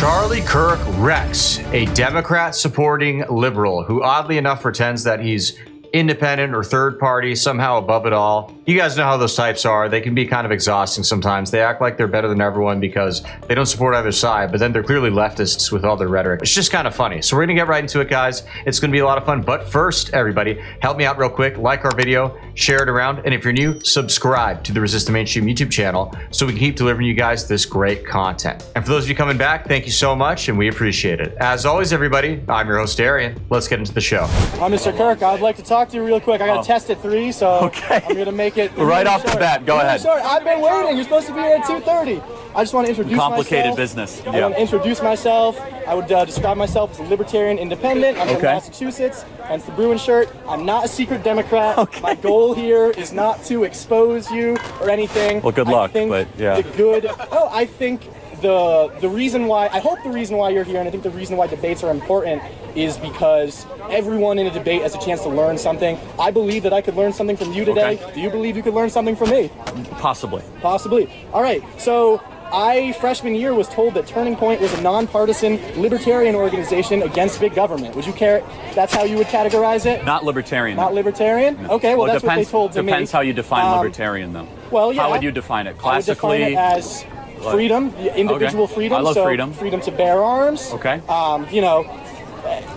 Charlie Kirk Rex, a Democrat-supporting liberal who oddly enough pretends that he's independent or third party, somehow above it all. You guys know how those types are. They can be kind of exhausting sometimes. They act like they're better than everyone because they don't support either side, but then they're clearly leftists with all their rhetoric. It's just kind of funny. So we're gonna get right into it, guys. It's gonna be a lot of fun. But first, everybody, help me out real quick. Like our video, share it around, and if you're new, subscribe to the Resist the Mainstream YouTube channel so we can keep delivering you guys this great content. And for those of you coming back, thank you so much, and we appreciate it. As always, everybody, I'm your host, Darian. Let's get into the show. I'm Mr. Kirk. I'd like to talk to you real quick. I got a test at 3, so I'm going to make it right off the bat. Go ahead. Sorry, I've been waiting. You're supposed to be here at 2:30. I just want to introduce Complicated myself. business. I want to introduce myself. I would describe myself as a libertarian independent. I'm from Massachusetts, hence the Bruin shirt. I'm not a secret Democrat. My goal here is not to expose you or anything. Well, good luck, but yeah. I think the reason why, I hope the reason why you're here, and I think the reason why debates are important is because everyone in a debate has a chance to learn something. I believe that I could learn something from you today. Do you believe you could learn something from me? Possibly. Possibly. All right. So freshman year, was told that Turning Point was a nonpartisan libertarian organization against big government. Would you care? That's how you would categorize it? Not libertarian. Not libertarian? No. Okay, well, that's what they told me. Depends how you define libertarian, though. Well, yeah. How would you define it? Classically? I would define it as freedom, individual freedom. I love freedom. Freedom to bear arms. Okay.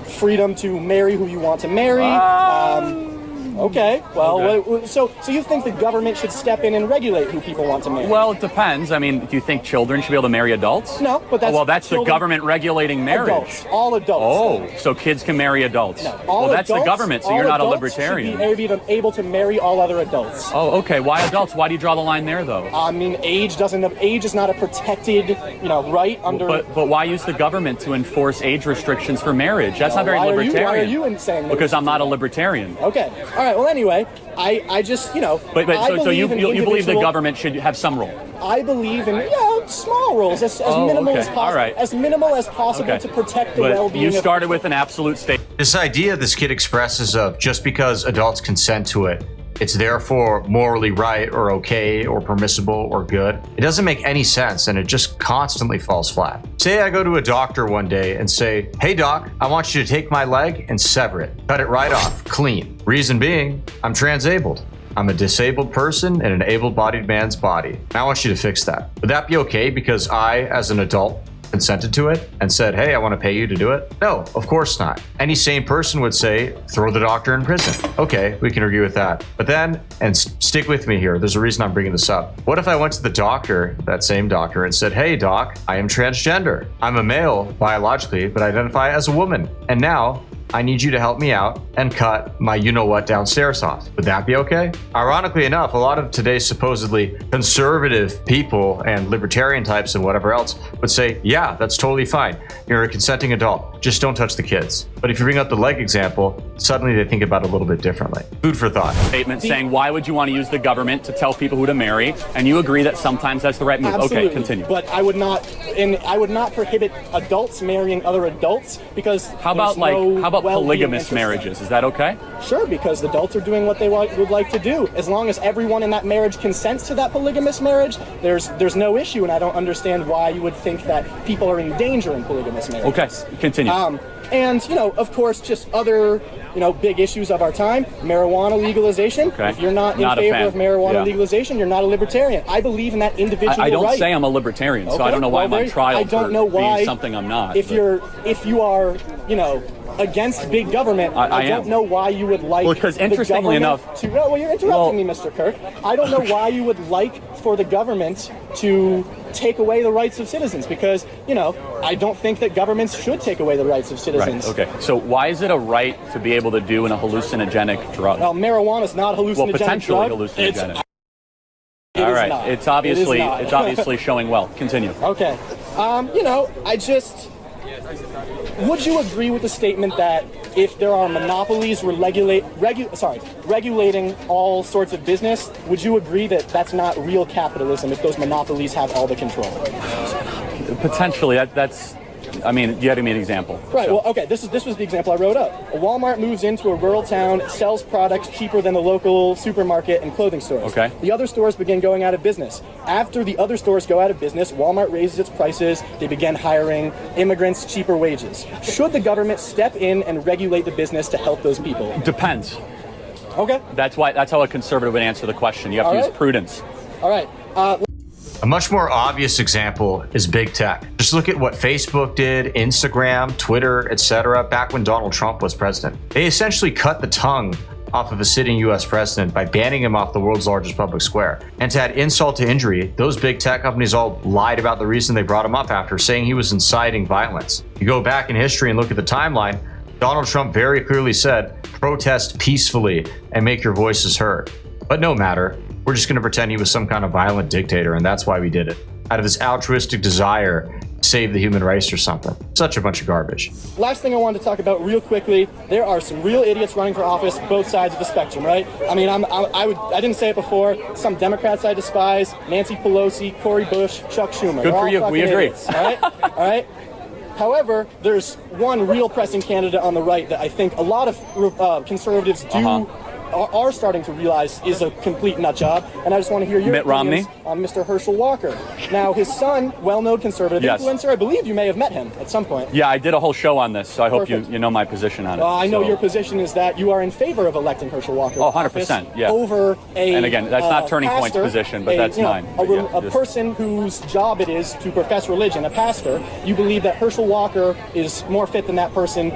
Freedom to marry who you want to marry. Okay. Well, so you think the government should step in and regulate who people want to marry? Well, it depends. I mean, do you think children should be able to marry adults? No, but that's the government regulating marriage. Adults, all adults. Oh, so kids can marry adults. No, well, that's the government, so you're not a libertarian. Should be able to marry all other adults. Oh, okay. Why adults? Why do you draw the line there, though? I mean, age is not a protected, right under. But why use the government to enforce age restrictions for marriage? That's not very libertarian. Why are you saying that? Because I'm not a libertarian. Okay. All right. Well, anyway. I just, So you believe the government should have some role? I believe in, small roles, as minimal as possible. All right. As minimal as possible to protect the well-being. You started with an absolute statement. This idea this kid expresses of just because adults consent to it, it's therefore morally right or okay or permissible or good. It doesn't make any sense, and it just constantly falls flat. Say I go to a doctor one day and say, "Hey doc, I want you to take my leg and sever it. Cut it right off, clean." Reason being, I'm transabled. I'm a disabled person in an able-bodied man's body. I want you to fix that. Would that be okay because I, as an adult, consented to it and said, "Hey, I want to pay you to do it"? No, of course not. Any sane person would say, throw the doctor in prison. Okay, we can agree with that. But then, and stick with me here, there's a reason I'm bringing this up. What if I went to the doctor, that same doctor, and said, "Hey doc, I am transgender. I'm a male biologically, but identify as a woman. And now I need you to help me out and cut my you-know-what downstairs off." Would that be okay? Ironically enough, a lot of today's supposedly conservative people and libertarian types and whatever else would say, yeah, that's totally fine. You're a consenting adult. Just don't touch the kids. But if you bring up the leg example, suddenly they think about it a little bit differently. Food for thought. Statement saying, why would you want to use the government to tell people who to marry? And you agree that sometimes that's the right move. Absolutely. Okay, continue. But I would not prohibit adults marrying other adults because how about polygamous marriages? Is that okay? Sure, because adults are doing what they would like to do. As long as everyone in that marriage consents to that polygamous marriage, there's no issue, and I don't understand why you would think that people are in danger in polygamous marriages. Okay, continue. And, of course, just other, big issues of our time. Marijuana legalization. Okay. If you're not in favor of marijuana legalization, you're not a libertarian. I believe in that individual right. I don't say I'm a libertarian, so I don't know why I'm on trial for being something I'm not. If you are, against big government, I don't know why you would like because interestingly enough well, you're interrupting me, Mr. Kirk. I don't know why you would like for the government to take away the rights of citizens because, I don't think that governments should take away the rights of citizens. Right. Okay. So why is it a right to be able to do in a hallucinogenic drug? Well, marijuana is not a hallucinogenic drug. Well, potentially hallucinogenic. All right. Not. It's obviously showing well. Continue. Okay. Would you agree with the statement that if there are monopolies regulating all sorts of business, would you agree that that's not real capitalism if those monopolies have all the control? Potentially. That's I mean, you had to give me an example. Right. So- Well, okay. This was the example I wrote up. A Walmart moves into a rural town, sells products cheaper than the local supermarket and clothing stores. Okay. The other stores begin going out of business. After the other stores go out of business, Walmart raises its prices. They begin hiring immigrants cheaper wages. Should the government step in and regulate the business to help those people? Depends. Okay. That's how a conservative would answer the question. You have to use prudence. All right. A much more obvious example is big tech. Just look at what Facebook did, Instagram, Twitter, etc. back when Donald Trump was president. They essentially cut the tongue off of a sitting US president by banning him off the world's largest public square. And to add insult to injury, those big tech companies all lied about the reason they brought him up after, saying he was inciting violence. You go back in history and look at the timeline, Donald Trump very clearly said, protest peacefully and make your voices heard. But no matter, we're just going to pretend he was some kind of violent dictator, and that's why we did it. Out of this altruistic desire to save the human race or something. Such a bunch of garbage. Last thing I wanted to talk about real quickly, there are some real idiots running for office, both sides of the spectrum, right? I mean, I didn't say it before, some Democrats I despise, Nancy Pelosi, Cory Bush, Chuck Schumer. Good for you, we agree. Idiots, all right? All right? However, there's one real pressing candidate on the right that I think a lot of conservatives are starting to realize is a complete nut job, and I just want to hear your Mitt opinions Romney? on Mr. Herschel Walker. Now, his son, well-known conservative Yes. influencer, I believe you may have met him at some point. Yeah, I did a whole show on this, so I hope Perfect. you know my position on it. I know So- your position is that you are in favor of electing Herschel Walker. Oh, to office 100%, yeah. Over a And again, that's not Turning Point's pastor, position, but that's mine. A, But yeah, a just- person whose job it is to profess religion, a pastor. You believe that Herschel Walker is more fit than that person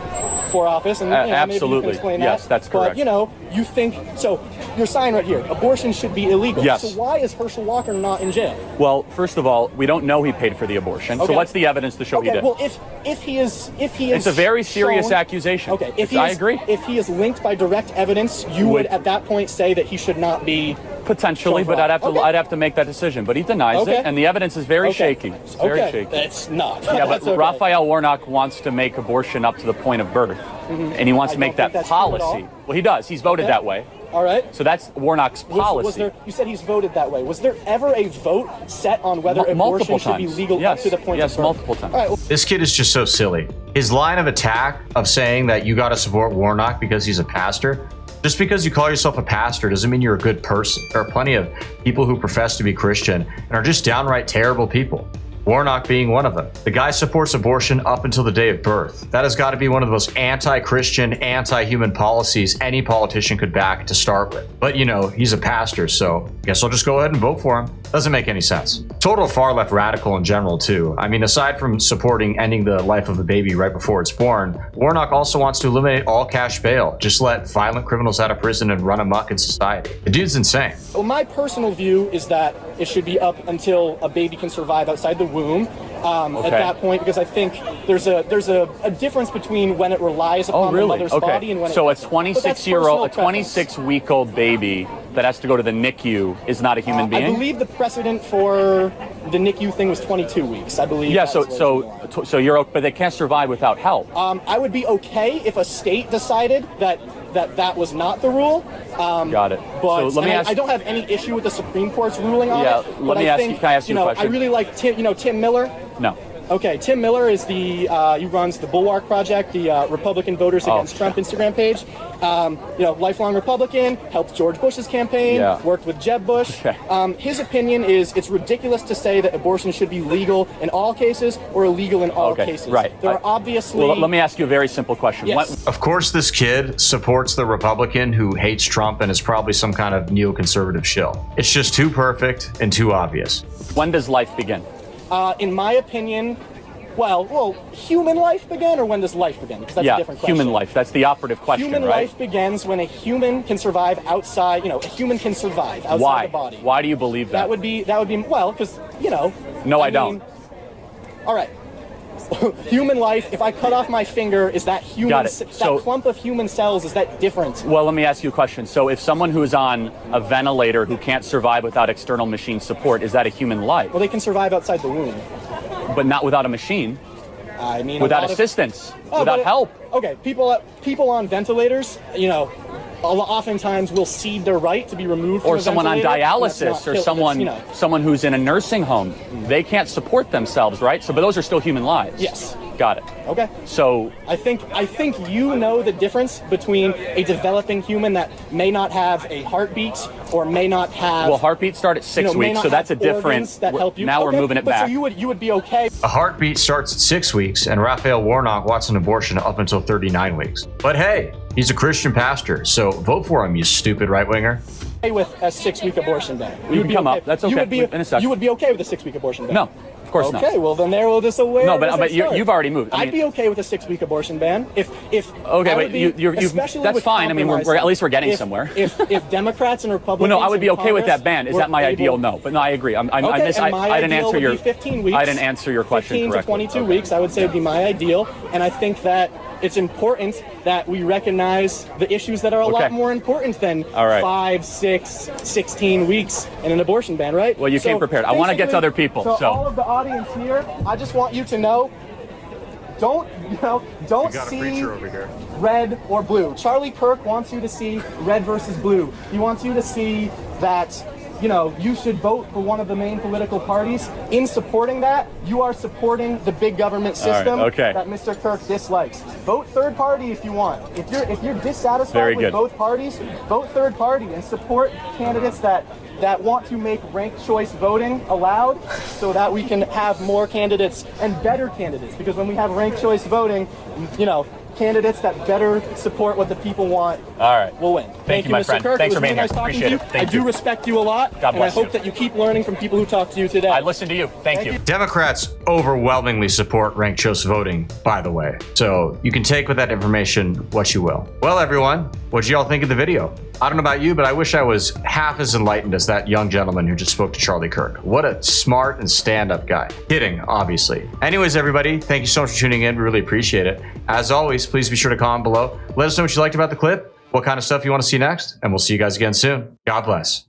for office, and maybe you can absolutely. explain Yes, that. that's correct. But you think so. Your sign right here: abortion should be illegal. Yes. So why is Herschel Walker not in jail? Well, first of all, we don't know he paid for the abortion. Okay. So what's the evidence to show he Okay, did? well, if he is, It's a very serious shown- accusation. Okay, I agree. If he is linked by direct evidence, you would at that point say that he should not be. Potentially, shown but I'd have to Okay. I'd have to make that decision. But he denies Okay. it, and the evidence is very Okay. shaky. It's very Okay, shaky. it's not. Yeah, but That's okay. Raphael Warnock wants to make abortion up to the point of birth, and he wants I to make don't that think that's true at policy. all. Well, he does. He's voted Okay. that way. All right. So that's Warnock's policy. Was there? You said he's voted that way. Was there ever a vote set on whether Multiple abortion should be times. legal Yes. up to the point Yes, of birth? multiple times. All right. Well, This kid is just so silly. His line of attack of saying that you got to support Warnock because he's a pastor, just because you call yourself a pastor doesn't mean you're a good person. There are plenty of people who profess to be Christian and are just downright terrible people. Warnock being one of them. The guy supports abortion up until the day of birth. That has got to be one of the most anti-Christian, anti-human policies any politician could back to start with. But he's a pastor, so guess I'll just go ahead and vote for him. Doesn't make any sense. Total far-left radical in general, too. I mean, aside from supporting ending the life of a baby right before it's born, Warnock also wants to eliminate all cash bail. Just let violent criminals out of prison and run amok in society. The dude's insane. Well, my personal view is that it should be up until a baby can survive outside the womb. At that point, because I think there's a difference between when it relies upon the mother's body and when so it a doesn't. But that's 26-week-old baby that has to go to the NICU is not a human being? I believe the precedent for the NICU thing was 22 weeks. I believe. Yeah. that's So what so you're, but they can't survive without help. I would be okay if a state decided that was not the rule. Got it. But So let me ask. I don't have any issue with the Supreme Court's ruling on Yeah, it. let but me I ask think, you- can I ask you a question? I really like Tim Miller. No. Okay, Tim Miller is he runs the Bulwark Project, the Republican Voters Against Trump Instagram page. Lifelong Republican, helped George Bush's campaign, worked with Jeb Bush. Okay. His opinion is it's ridiculous to say that abortion should be legal in all cases or illegal in all cases. Right. There are obviously... Well, let me ask you a very simple question. Yes. Of course, this kid supports the Republican who hates Trump and is probably some kind of neoconservative shill. It's just too perfect and too obvious. When does life begin? In my opinion, well, human life began, or when does life begin? Because that's a different question. Human life. That's the operative question, Human right? life begins when a human can survive outside. A human can survive outside the body. Why do you believe that? That would be well, because No, I don't. All right. Human life. If I cut off my finger, is that human? Got it. That clump of human cells, is that different? Well, let me ask you a question. So if someone who's on a ventilator who can't survive without external machine support, is that a human life? Well, they can survive outside the womb. But not without a machine. I mean, without assistance, without help. Okay, people on ventilators, oftentimes will cede their right to be removed from Or a someone on ventilator, and dialysis, that's or not someone who's in a nursing home. They can't support themselves, right? So, but those are still human lives. Yes. Got it. Okay. So I think you know the difference between a developing human that may not have a heartbeat or may not have. well, heartbeats start at 6 weeks, so that's a difference. That help you. Now we're moving it back. So you would be okay. A heartbeat starts at 6 weeks, and Raphael Warnock wants an abortion up until 39 weeks. But hey, he's a Christian pastor, so vote for him, you stupid right-winger. With a 6-week abortion ban. You can come up. That's okay. In a second. You would be okay with a 6-week abortion ban? No, of course not. Okay, well then there will just aware. No, but you've already moved. I'd be okay with a 6-week abortion ban if. Okay, but you've that's fine. I mean, we're at least we're getting somewhere. If Democrats and Republicans. Well, no, I would be okay with that Congress ban. Is that my ideal? No, but no, I agree. I didn't answer your. 15 weeks. I didn't answer your question 15 correctly. to 22 weeks, I would say would be my ideal, and I think that it's important that we recognize the issues that are a lot more important than 5, 6, 16 weeks in an abortion ban, right? Well, you came prepared. I want to get to other people. So all of the audience here, I just want you to know, don't see red or blue. Charlie Kirk wants you to see red versus blue. He wants you to see that, you should vote for one of the main political parties. In supporting that, you are supporting the big government system that Mr. Kirk dislikes. Vote third party if you want. If you're dissatisfied with both parties, vote third party and support candidates that want to make ranked choice voting allowed, so that we can have more candidates and better candidates. Because when we have ranked choice voting, candidates that better support what the people want will win. Thank you, Mr. my friend. Kirk. Thanks for being here. Nice talking Appreciate to it. you. Thank I do you. respect you a lot. God and I bless hope you. that you keep learning from people who talk to you today. I listen to you. Thank you. Democrats overwhelmingly support ranked choice voting, by the way. So you can take with that information what you will. Well, everyone, what do y'all think of the video? I don't know about you, but I wish I was half as enlightened as that young gentleman who just spoke to Charlie Kirk. What a smart and stand-up guy. Kidding, obviously. Anyways, everybody, thank you so much for tuning in. We really appreciate it. As always, please be sure to comment below. Let us know what you liked about the clip, what kind of stuff you want to see next, and we'll see you guys again soon. God bless.